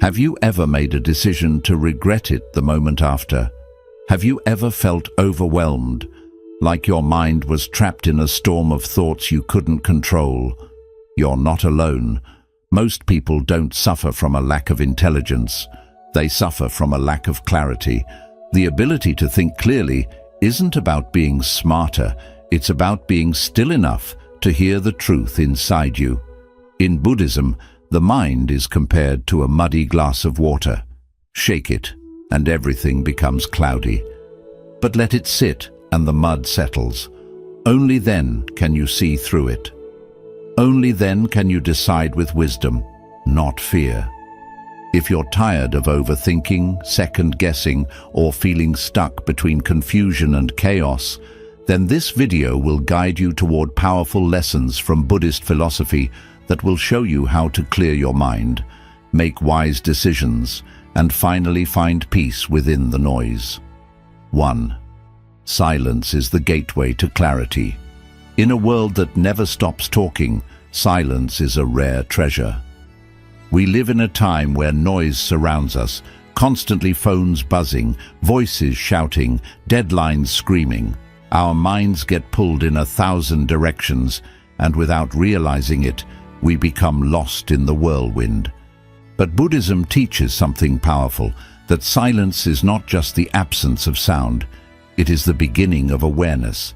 Have you ever made a decision to regret it the moment after? Have you ever felt overwhelmed, like your mind was trapped in a storm of thoughts you couldn't control? You're not alone. Most people don't suffer from a lack of intelligence. They suffer from a lack of clarity. The ability to think clearly isn't about being smarter. It's about being still enough to hear the truth inside you. In Buddhism, the mind is compared to a muddy glass of water. Shake it, and everything becomes cloudy. But let it sit, and the mud settles. Only then can you see through it. Only then can you decide with wisdom, not fear. If you're tired of overthinking, second-guessing, or feeling stuck between confusion and chaos, then this video will guide you toward powerful lessons from Buddhist philosophy that will show you how to clear your mind, make wise decisions, and finally find peace within the noise. 1. Silence is the gateway to clarity. In a world that never stops talking, silence is a rare treasure. We live in a time where noise surrounds us, constantly phones buzzing, voices shouting, deadlines screaming. Our minds get pulled in 1,000 directions, and without realizing it, we become lost in the whirlwind. But Buddhism teaches something powerful, that silence is not just the absence of sound, it is the beginning of awareness.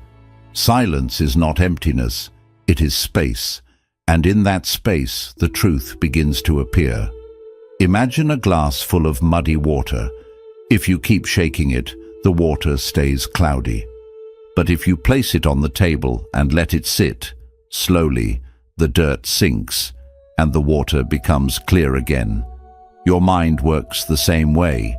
Silence is not emptiness, it is space, and in that space the truth begins to appear. Imagine a glass full of muddy water. If you keep shaking it, the water stays cloudy. But if you place it on the table and let it sit, slowly, the dirt sinks and the water becomes clear again. Your mind works the same way.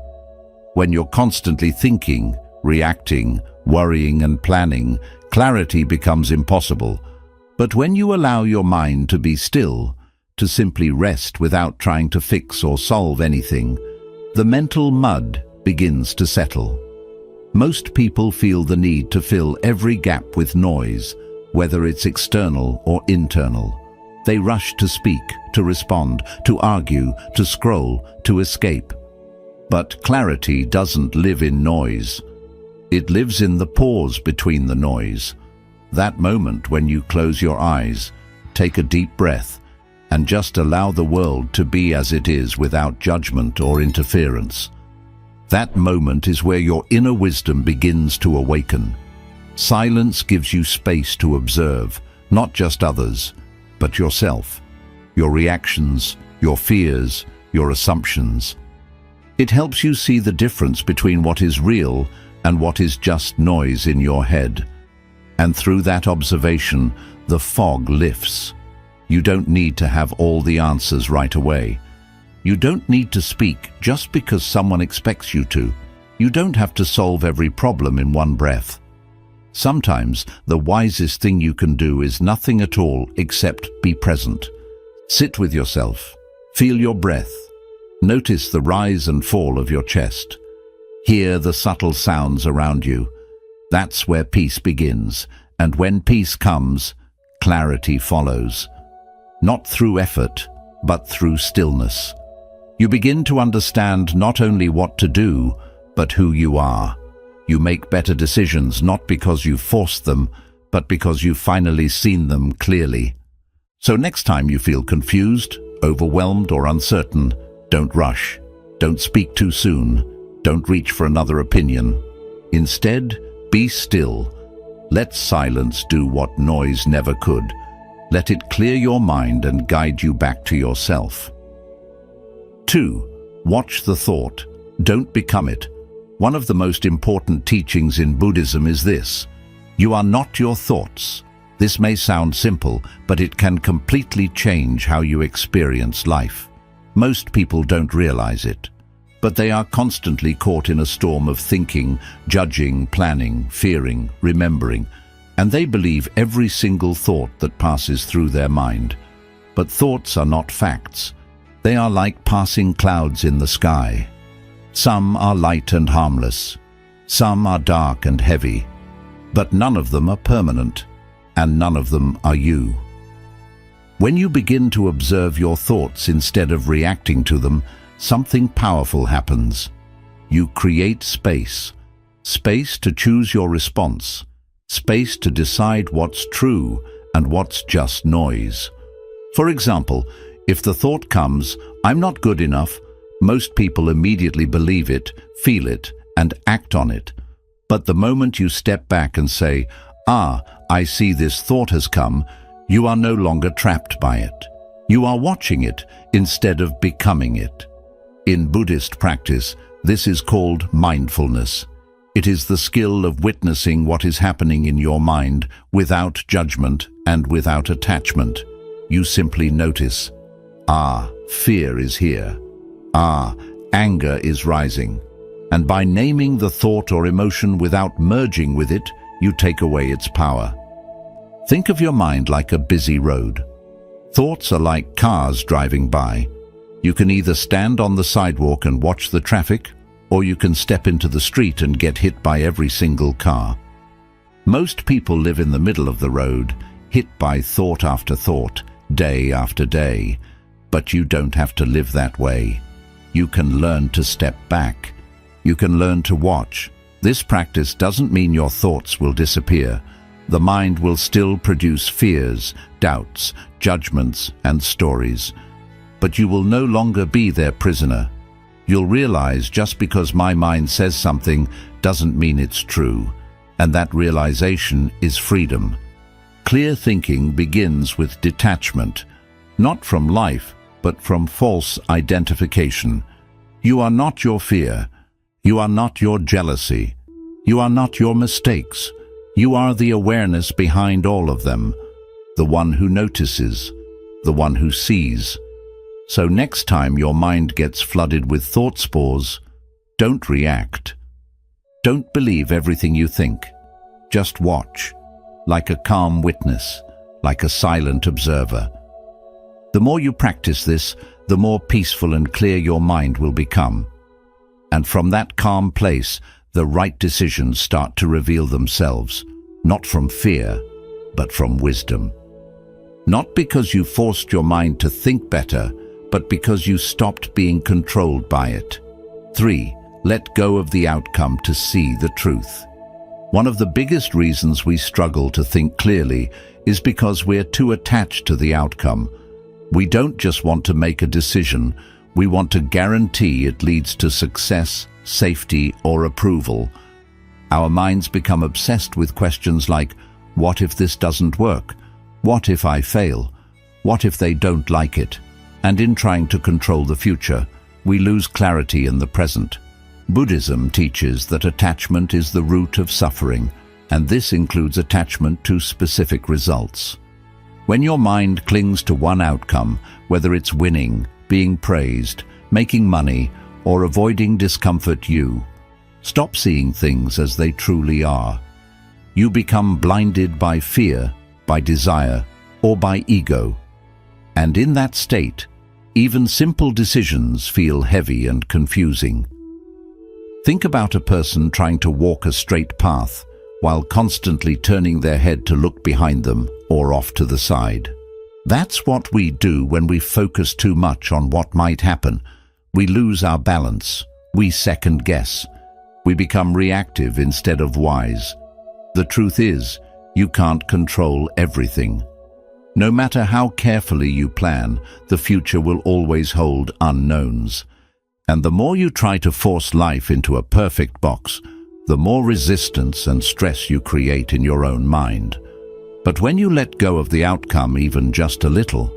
When you're constantly thinking, reacting, worrying and planning, clarity becomes impossible. But when you allow your mind to be still, to simply rest without trying to fix or solve anything, the mental mud begins to settle. Most people feel the need to fill every gap with noise, whether it's external or internal. They rush to speak, to respond, to argue, to scroll, to escape. But clarity doesn't live in noise. It lives in the pause between the noise. That moment when you close your eyes, take a deep breath, and just allow the world to be as it is without judgment or interference. That moment is where your inner wisdom begins to awaken. Silence gives you space to observe, not just others, but yourself, your reactions, your fears, your assumptions. It helps you see the difference between what is real and what is just noise in your head. And through that observation, the fog lifts. You don't need to have all the answers right away. You don't need to speak just because someone expects you to. You don't have to solve every problem in one breath. Sometimes the wisest thing you can do is nothing at all except be present. Sit with yourself. Feel your breath. Notice the rise and fall of your chest. Hear the subtle sounds around you. That's where peace begins, and when peace comes, clarity follows. Not through effort, but through stillness. You begin to understand not only what to do, but who you are. You make better decisions not because you forced them, but because you've finally seen them clearly. So next time you feel confused, overwhelmed or uncertain, don't rush. Don't speak too soon. Don't reach for another opinion. Instead, be still. Let silence do what noise never could. Let it clear your mind and guide you back to yourself. 2. Watch the thought. Don't become it. One of the most important teachings in Buddhism is this: you are not your thoughts. This may sound simple, but it can completely change how you experience life. Most people don't realize it, but they are constantly caught in a storm of thinking, judging, planning, fearing, remembering, and they believe every single thought that passes through their mind. But thoughts are not facts. They are like passing clouds in the sky. Some are light and harmless. Some are dark and heavy. But none of them are permanent, and none of them are you. When you begin to observe your thoughts instead of reacting to them, something powerful happens. You create space. Space to choose your response. Space to decide what's true and what's just noise. For example, if the thought comes, "I'm not good enough," most people immediately believe it, feel it, and act on it. But the moment you step back and say, I see this thought has come," you are no longer trapped by it. You are watching it instead of becoming it. In Buddhist practice, this is called mindfulness. It is the skill of witnessing what is happening in your mind without judgment and without attachment. You simply notice, fear is here. Anger is rising. And by naming the thought or emotion without merging with it, you take away its power. Think of your mind like a busy road. Thoughts are like cars driving by. You can either stand on the sidewalk and watch the traffic, or you can step into the street and get hit by every single car. Most people live in the middle of the road, hit by thought after thought, day after day. But you don't have to live that way. You can learn to step back. You can learn to watch. This practice doesn't mean your thoughts will disappear. The mind will still produce fears, doubts, judgments, and stories. But you will no longer be their prisoner. You'll realize just because my mind says something doesn't mean it's true. And that realization is freedom. Clear thinking begins with detachment, not from life, but from false identification. You are not your fear. You are not your jealousy. You are not your mistakes. You are the awareness behind all of them, the one who notices, the one who sees. So next time your mind gets flooded with thought spores, don't react. Don't believe everything you think. Just watch, like a calm witness, like a silent observer. The more you practice this, the more peaceful and clear your mind will become. And from that calm place, the right decisions start to reveal themselves, not from fear, but from wisdom. Not because you forced your mind to think better, but because you stopped being controlled by it. 3. Let go of the outcome to see the truth. One of the biggest reasons we struggle to think clearly is because we're too attached to the outcome. We don't just want to make a decision, we want to guarantee it leads to success, safety, or approval. Our minds become obsessed with questions like, what if this doesn't work? What if I fail? What if they don't like it? And in trying to control the future, we lose clarity in the present. Buddhism teaches that attachment is the root of suffering, and this includes attachment to specific results. When your mind clings to one outcome, whether it's winning, being praised, making money, or avoiding discomfort, you stop seeing things as they truly are. You become blinded by fear, by desire, or by ego. And in that state, even simple decisions feel heavy and confusing. Think about a person trying to walk a straight path while constantly turning their head to look behind them or off to the side. That's what we do when we focus too much on what might happen. We lose our balance. We second guess. We become reactive instead of wise. The truth is, you can't control everything. No matter how carefully you plan, the future will always hold unknowns. And the more you try to force life into a perfect box, the more resistance and stress you create in your own mind. But when you let go of the outcome even just a little,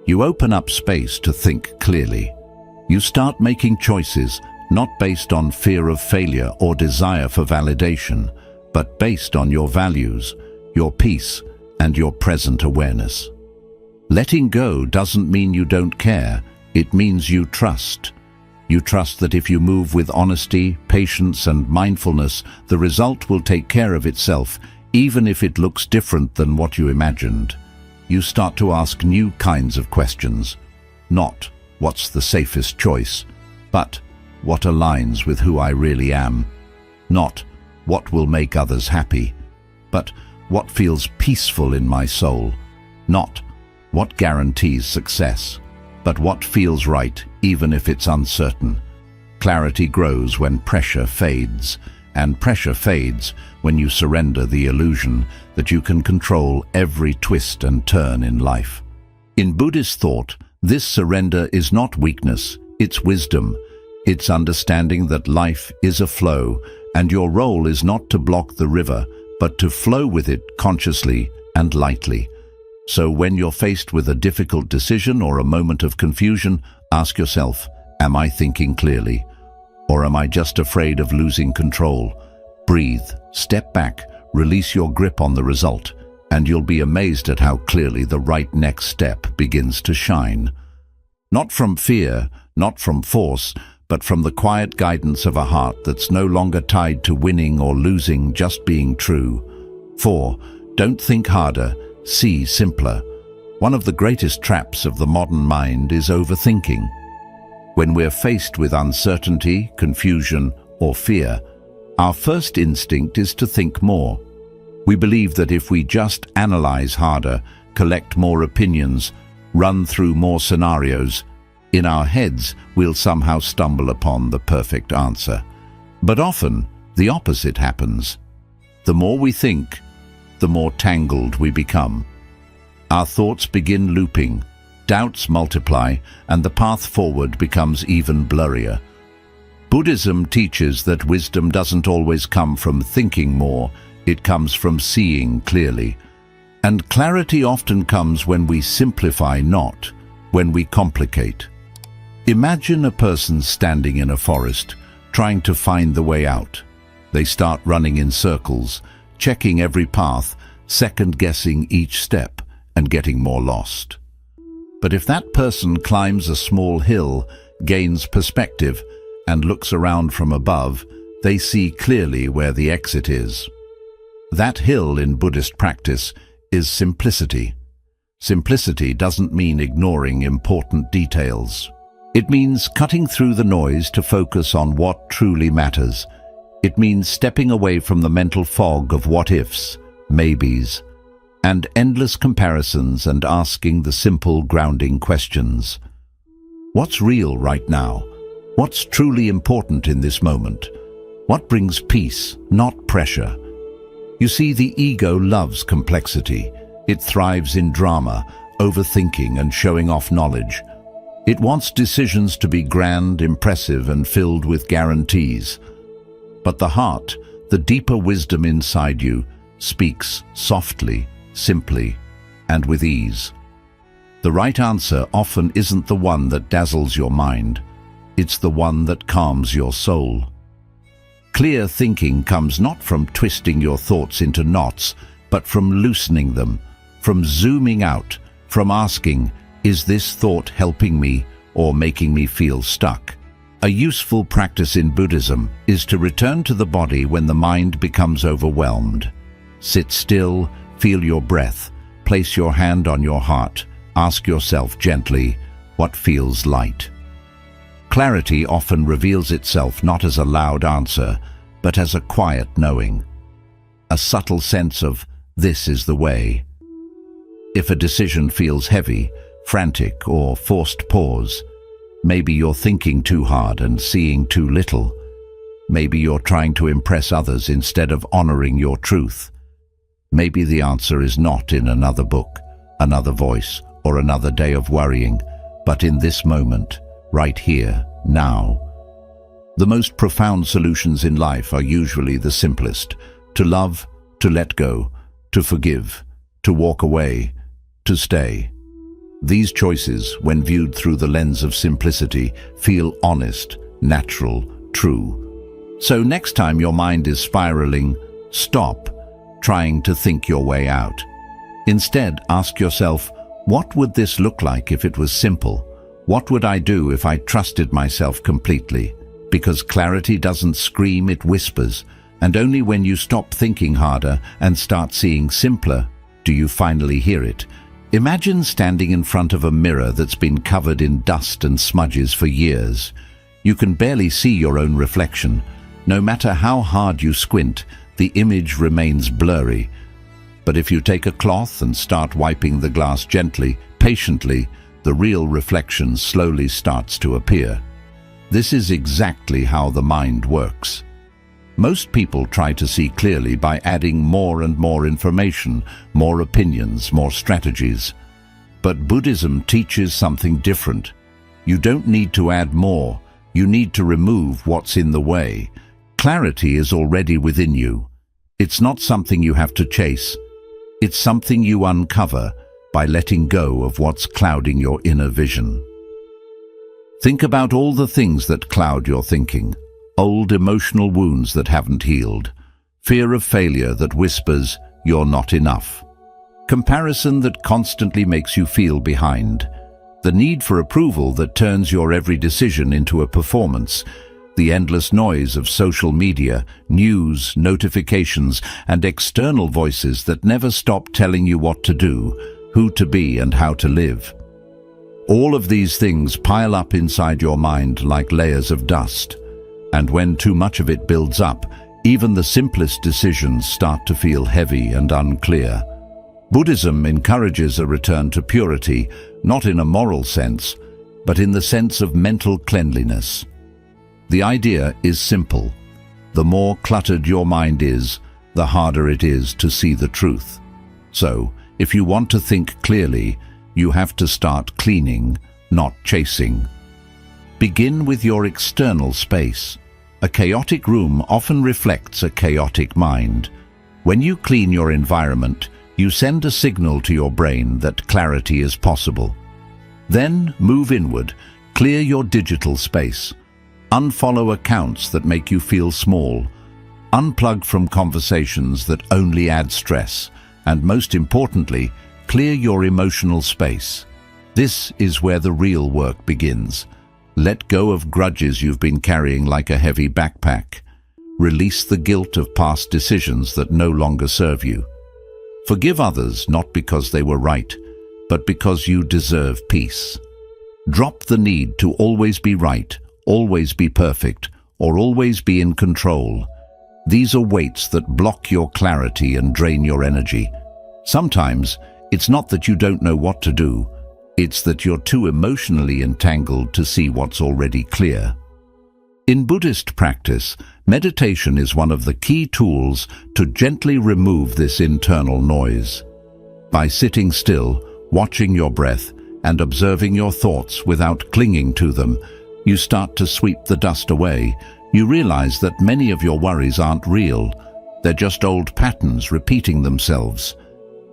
you open up space to think clearly. You start making choices not based on fear of failure or desire for validation, but based on your values, your peace, and your present awareness. Letting go doesn't mean you don't care, it means you trust. You trust that if you move with honesty, patience, and mindfulness, the result will take care of itself, even if it looks different than what you imagined. You start to ask new kinds of questions. Not, what's the safest choice? But, what aligns with who I really am? Not, what will make others happy? But, what feels peaceful in my soul? Not, what guarantees success? but what feels right, even if it's uncertain. Clarity grows when pressure fades, and pressure fades when you surrender the illusion that you can control every twist and turn in life. In Buddhist thought, this surrender is not weakness, it's wisdom. It's understanding that life is a flow, and your role is not to block the river, but to flow with it consciously and lightly. So when you're faced with a difficult decision or a moment of confusion, ask yourself, am I thinking clearly? Or am I just afraid of losing control? Breathe, step back, release your grip on the result, and you'll be amazed at how clearly the right next step begins to shine. Not from fear, not from force, but from the quiet guidance of a heart that's no longer tied to winning or losing, just being true. 4. Don't think harder, see simpler. One of the greatest traps of the modern mind is overthinking. When we're faced with uncertainty, confusion, or fear, our first instinct is to think more. We believe that if we just analyze harder, collect more opinions, run through more scenarios, in our heads we'll somehow stumble upon the perfect answer. But often, the opposite happens. The more we think, the more tangled we become. Our thoughts begin looping, doubts multiply, and the path forward becomes even blurrier. Buddhism teaches that wisdom doesn't always come from thinking more, it comes from seeing clearly. And clarity often comes when we simplify, not when we complicate. Imagine a person standing in a forest, trying to find the way out. They start running in circles, checking every path, second-guessing each step, and getting more lost. But if that person climbs a small hill, gains perspective, and looks around from above, they see clearly where the exit is. That hill in Buddhist practice is simplicity. Simplicity doesn't mean ignoring important details. It means cutting through the noise to focus on what truly matters. It means stepping away from the mental fog of what-ifs, maybes, and endless comparisons and asking the simple grounding questions. What's real right now? What's truly important in this moment? What brings peace, not pressure? You see, the ego loves complexity. It thrives in drama, overthinking, and showing off knowledge. It wants decisions to be grand, impressive, and filled with guarantees. But the heart, the deeper wisdom inside you, speaks softly, simply, and with ease. The right answer often isn't the one that dazzles your mind. It's the one that calms your soul. Clear thinking comes not from twisting your thoughts into knots, but from loosening them, from zooming out, from asking, is this thought helping me or making me feel stuck? A useful practice in Buddhism is to return to the body when the mind becomes overwhelmed. Sit still, feel your breath, place your hand on your heart, ask yourself gently, what feels light? Clarity often reveals itself not as a loud answer, but as a quiet knowing. A subtle sense of, this is the way. If a decision feels heavy, frantic, or forced pause, maybe you're thinking too hard and seeing too little. Maybe you're trying to impress others instead of honoring your truth. Maybe the answer is not in another book, another voice, or another day of worrying, but in this moment, right here, now. The most profound solutions in life are usually the simplest: to love, to let go, to forgive, to walk away, to stay. These choices, when viewed through the lens of simplicity, feel honest, natural, true. So next time your mind is spiraling, stop trying to think your way out. Instead, ask yourself, what would this look like if it was simple? What would I do if I trusted myself completely? Because clarity doesn't scream, it whispers, and only when you stop thinking harder and start seeing simpler do you finally hear it. Imagine standing in front of a mirror that's been covered in dust and smudges for years. You can barely see your own reflection. No matter how hard you squint, the image remains blurry. But if you take a cloth and start wiping the glass gently, patiently, the real reflection slowly starts to appear. This is exactly how the mind works. Most people try to see clearly by adding more and more information, more opinions, more strategies. But Buddhism teaches something different. You don't need to add more, you need to remove what's in the way. Clarity is already within you. It's not something you have to chase. It's something you uncover by letting go of what's clouding your inner vision. Think about all the things that cloud your thinking. Old emotional wounds that haven't healed. Fear of failure that whispers, "You're not enough." Comparison that constantly makes you feel behind. The need for approval that turns your every decision into a performance. The endless noise of social media, news, notifications, and external voices that never stop telling you what to do, who to be, and how to live. All of these things pile up inside your mind like layers of dust. And when too much of it builds up, even the simplest decisions start to feel heavy and unclear. Buddhism encourages a return to purity, not in a moral sense, but in the sense of mental cleanliness. The idea is simple. The more cluttered your mind is, the harder it is to see the truth. So, if you want to think clearly, you have to start cleaning, not chasing. Begin with your external space. A chaotic room often reflects a chaotic mind. When you clean your environment, you send a signal to your brain that clarity is possible. Then move inward, clear your digital space. Unfollow accounts that make you feel small. Unplug from conversations that only add stress. And most importantly, clear your emotional space. This is where the real work begins. Let go of grudges you've been carrying like a heavy backpack. Release the guilt of past decisions that no longer serve you. Forgive others not because they were right, but because you deserve peace. Drop the need to always be right, always be perfect, or always be in control. These are weights that block your clarity and drain your energy. Sometimes, it's not that you don't know what to do, it's that you're too emotionally entangled to see what's already clear. In Buddhist practice, meditation is one of the key tools to gently remove this internal noise. By sitting still, watching your breath, and observing your thoughts without clinging to them, you start to sweep the dust away. You realize that many of your worries aren't real. They're just old patterns repeating themselves.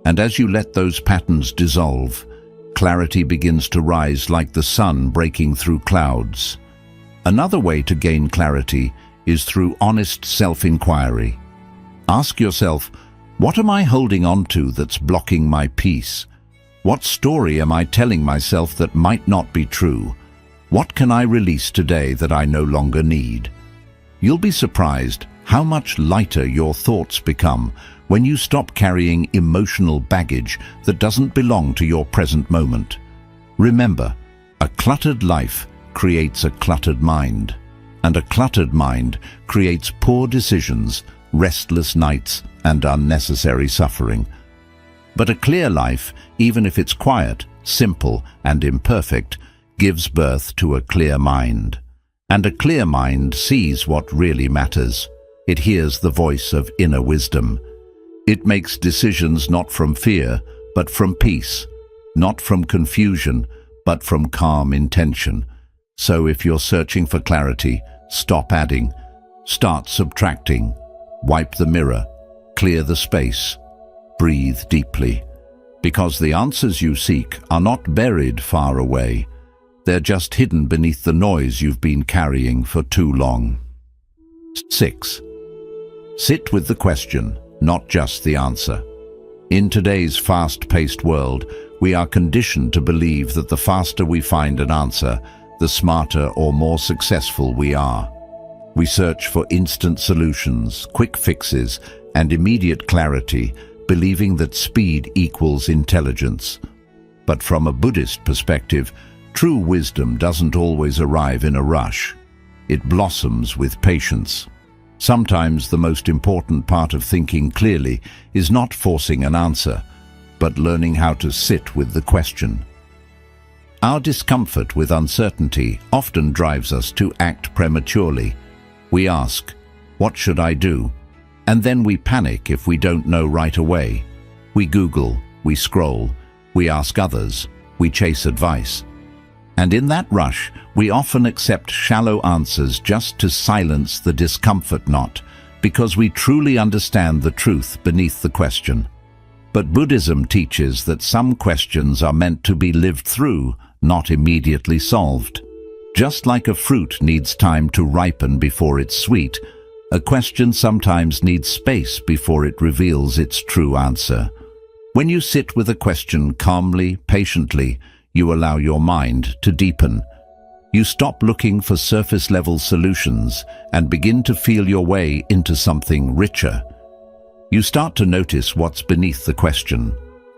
And as you let those patterns dissolve, clarity begins to rise like the sun breaking through clouds. Another way to gain clarity is through honest self-inquiry. Ask yourself, what am I holding on to that's blocking my peace? What story am I telling myself that might not be true? What can I release today that I no longer need? You'll be surprised how much lighter your thoughts become when you stop carrying emotional baggage that doesn't belong to your present moment. Remember, a cluttered life creates a cluttered mind, and a cluttered mind creates poor decisions, restless nights, and unnecessary suffering. But a clear life, even if it's quiet, simple, and imperfect, gives birth to a clear mind. And a clear mind sees what really matters. It hears the voice of inner wisdom. It makes decisions not from fear, but from peace, not from confusion, but from calm intention. So if you're searching for clarity, stop adding, start subtracting, wipe the mirror, clear the space, breathe deeply. Because the answers you seek are not buried far away. They're just hidden beneath the noise you've been carrying for too long. 6. Sit with the question, not just the answer. In today's fast-paced world, we are conditioned to believe that the faster we find an answer, the smarter or more successful we are. We search for instant solutions, quick fixes, and immediate clarity, believing that speed equals intelligence. But from a Buddhist perspective, true wisdom doesn't always arrive in a rush. It blossoms with patience. Sometimes the most important part of thinking clearly is not forcing an answer, but learning how to sit with the question. Our discomfort with uncertainty often drives us to act prematurely. We ask, "What should I do?" And then we panic if we don't know right away. We Google, we scroll, we ask others, we chase advice. And in that rush, we often accept shallow answers just to silence the discomfort knot, because we truly understand the truth beneath the question. But Buddhism teaches that some questions are meant to be lived through, not immediately solved. Just like a fruit needs time to ripen before it's sweet, a question sometimes needs space before it reveals its true answer. When you sit with a question calmly, patiently, you allow your mind to deepen. You stop looking for surface-level solutions and begin to feel your way into something richer. You start to notice what's beneath the question: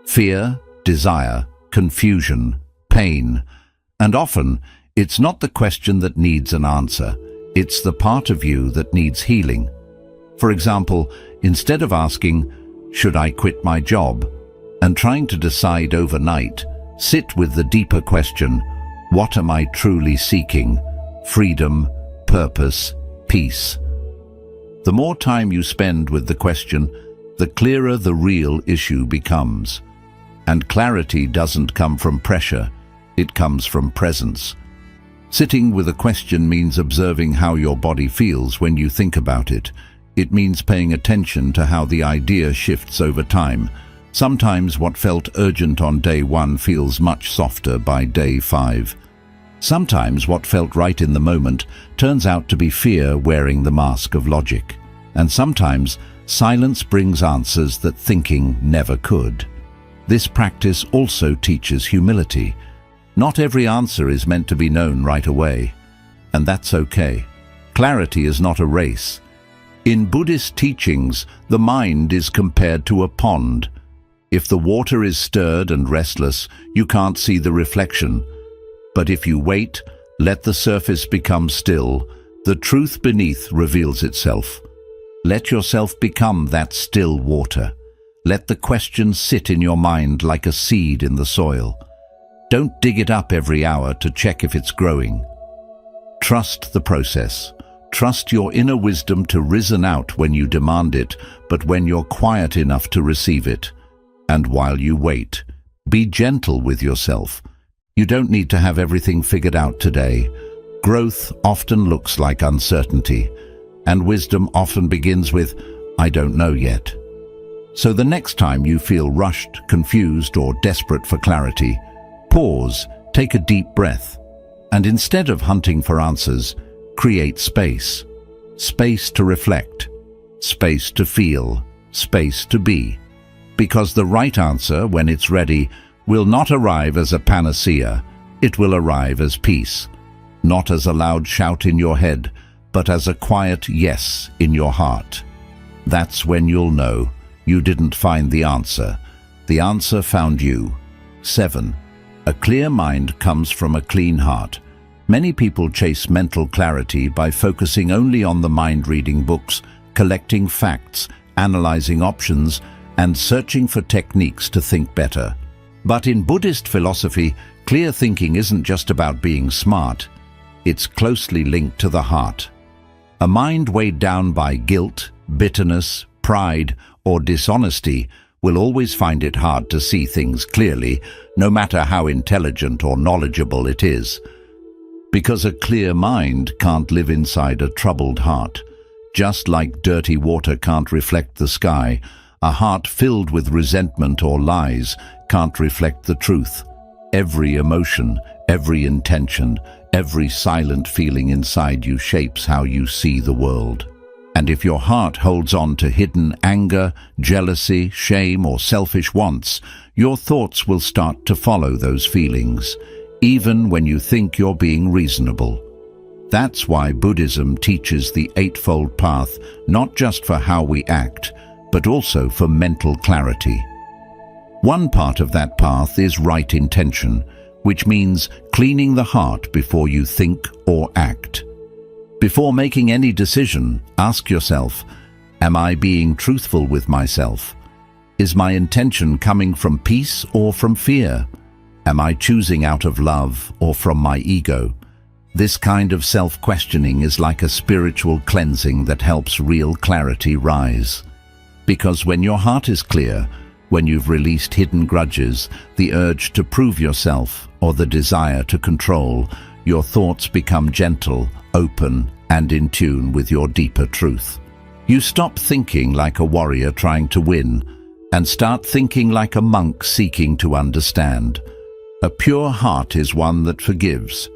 fear, desire, confusion, pain. And often, it's not the question that needs an answer. It's the part of you that needs healing. For example, instead of asking, "Should I quit my job?" and trying to decide overnight, sit with the deeper question, "What am I truly seeking? Freedom, purpose, peace." The more time you spend with the question, the clearer the real issue becomes. And clarity doesn't come from pressure, it comes from presence. Sitting with a question means observing how your body feels when you think about it. It means paying attention to how the idea shifts over time. Sometimes what felt urgent on day 1 feels much softer by day 5. Sometimes what felt right in the moment turns out to be fear wearing the mask of logic. And sometimes silence brings answers that thinking never could. This practice also teaches humility. Not every answer is meant to be known right away, and that's okay. Clarity is not a race. In Buddhist teachings, the mind is compared to a pond. If the water is stirred and restless, you can't see the reflection. But if you wait, let the surface become still, the truth beneath reveals itself. Let yourself become that still water. Let the question sit in your mind like a seed in the soil. Don't dig it up every hour to check if it's growing. Trust the process. Trust your inner wisdom to risen out when you demand it, but when you're quiet enough to receive it. And while you wait, be gentle with yourself. You don't need to have everything figured out today. Growth often looks like uncertainty, and wisdom often begins with, "I don't know yet." So the next time you feel rushed, confused, or desperate for clarity, pause, take a deep breath, and instead of hunting for answers, create space. Space to reflect, space to feel, space to be. Because the right answer, when it's ready, will not arrive as a panacea. It will arrive as peace. Not as a loud shout in your head, but as a quiet yes in your heart. That's when you'll know you didn't find the answer. The answer found you. 7. A clear mind comes from a clean heart. Many people chase mental clarity by focusing only on the mind-reading books, collecting facts, analyzing options, and searching for techniques to think better. But in Buddhist philosophy, clear thinking isn't just about being smart. It's closely linked to the heart. A mind weighed down by guilt, bitterness, pride, or dishonesty will always find it hard to see things clearly, no matter how intelligent or knowledgeable it is. Because a clear mind can't live inside a troubled heart. Just like dirty water can't reflect the sky, a heart filled with resentment or lies can't reflect the truth. Every emotion, every intention, every silent feeling inside you shapes how you see the world. And if your heart holds on to hidden anger, jealousy, shame, or selfish wants, your thoughts will start to follow those feelings, even when you think you're being reasonable. That's why Buddhism teaches the Eightfold Path, not just for how we act, but also for mental clarity. One part of that path is right intention, which means cleaning the heart before you think or act. Before making any decision, ask yourself, am I being truthful with myself? Is my intention coming from peace or from fear? Am I choosing out of love or from my ego? This kind of self-questioning is like a spiritual cleansing that helps real clarity rise. Because when your heart is clear, when you've released hidden grudges, the urge to prove yourself, or the desire to control, your thoughts become gentle, open, and in tune with your deeper truth. You stop thinking like a warrior trying to win, and start thinking like a monk seeking to understand. A pure heart is one that forgives,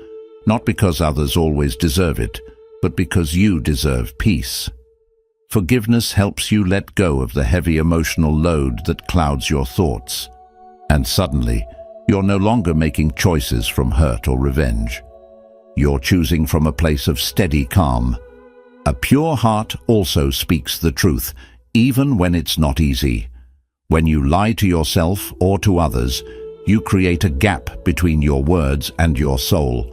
not because others always deserve it, but because you deserve peace. Forgiveness helps you let go of the heavy emotional load that clouds your thoughts. And suddenly, you're no longer making choices from hurt or revenge. You're choosing from a place of steady calm. A pure heart also speaks the truth, even when it's not easy. When you lie to yourself or to others, you create a gap between your words and your soul.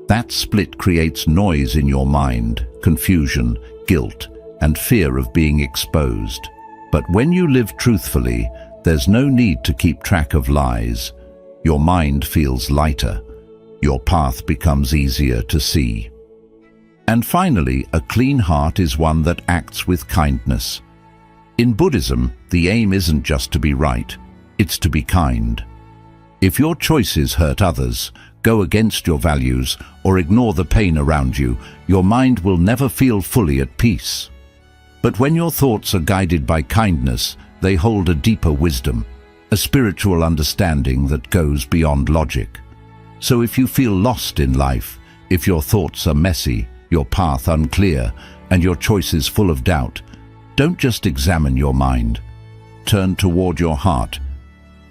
That split creates noise in your mind, confusion, guilt, and fear of being exposed. But when you live truthfully, there's no need to keep track of lies. Your mind feels lighter. Your path becomes easier to see. And finally, a clean heart is one that acts with kindness. In Buddhism, the aim isn't just to be right, it's to be kind. If your choices hurt others, go against your values, or ignore the pain around you, your mind will never feel fully at peace. But when your thoughts are guided by kindness, they hold a deeper wisdom, a spiritual understanding that goes beyond logic. So if you feel lost in life, if your thoughts are messy, your path unclear, and your choices full of doubt, don't just examine your mind. Turn toward your heart.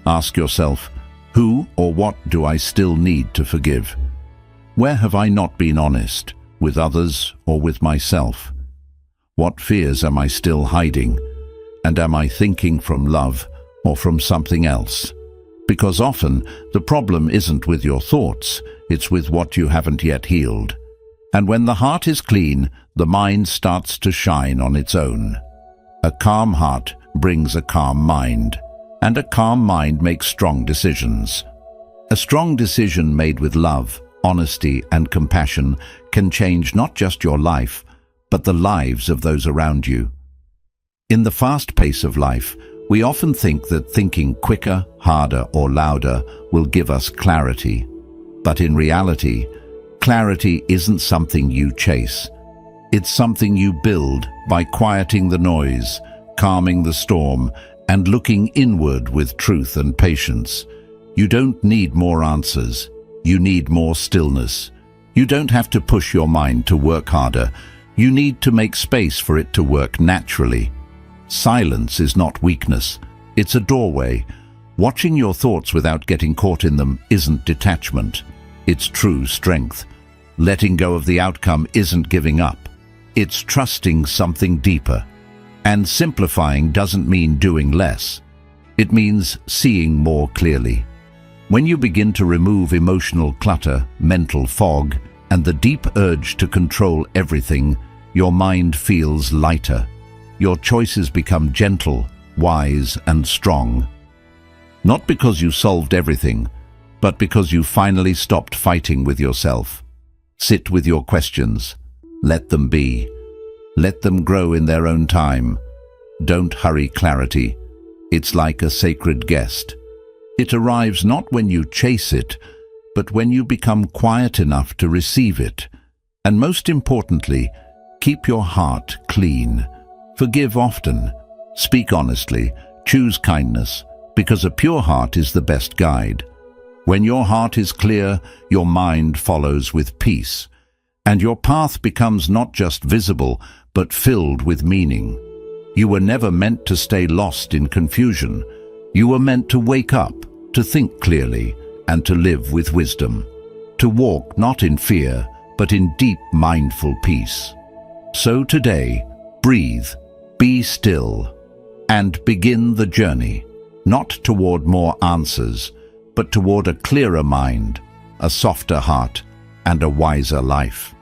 Ask yourself, who or what do I still need to forgive? Where have I not been honest, with others or with myself? What fears am I still hiding? And am I thinking from love or from something else? Because often, the problem isn't with your thoughts, it's with what you haven't yet healed. And when the heart is clean, the mind starts to shine on its own. A calm heart brings a calm mind, and a calm mind makes strong decisions. A strong decision made with love, honesty, and compassion can change not just your life, but the lives of those around you. In the fast pace of life, we often think that thinking quicker, harder, or louder will give us clarity. But in reality, clarity isn't something you chase. It's something you build by quieting the noise, calming the storm, and looking inward with truth and patience. You don't need more answers. You need more stillness. You don't have to push your mind to work harder. You need to make space for it to work naturally. Silence is not weakness. It's a doorway. Watching your thoughts without getting caught in them isn't detachment. It's true strength. Letting go of the outcome isn't giving up. It's trusting something deeper. And simplifying doesn't mean doing less. It means seeing more clearly. When you begin to remove emotional clutter, mental fog, and the deep urge to control everything, your mind feels lighter. Your choices become gentle, wise, and strong. Not because you solved everything, but because you finally stopped fighting with yourself. Sit with your questions. Let them be. Let them grow in their own time. Don't hurry clarity. It's like a sacred guest. It arrives not when you chase it, but when you become quiet enough to receive it. And most importantly, keep your heart clean. Forgive often. Speak honestly. Choose kindness, because a pure heart is the best guide. When your heart is clear, your mind follows with peace, and your path becomes not just visible, but filled with meaning. You were never meant to stay lost in confusion. You were meant to wake up, to think clearly, and to live with wisdom. To walk not in fear, but in deep mindful peace. So today, breathe, be still, and begin the journey, not toward more answers, but toward a clearer mind, a softer heart, and a wiser life.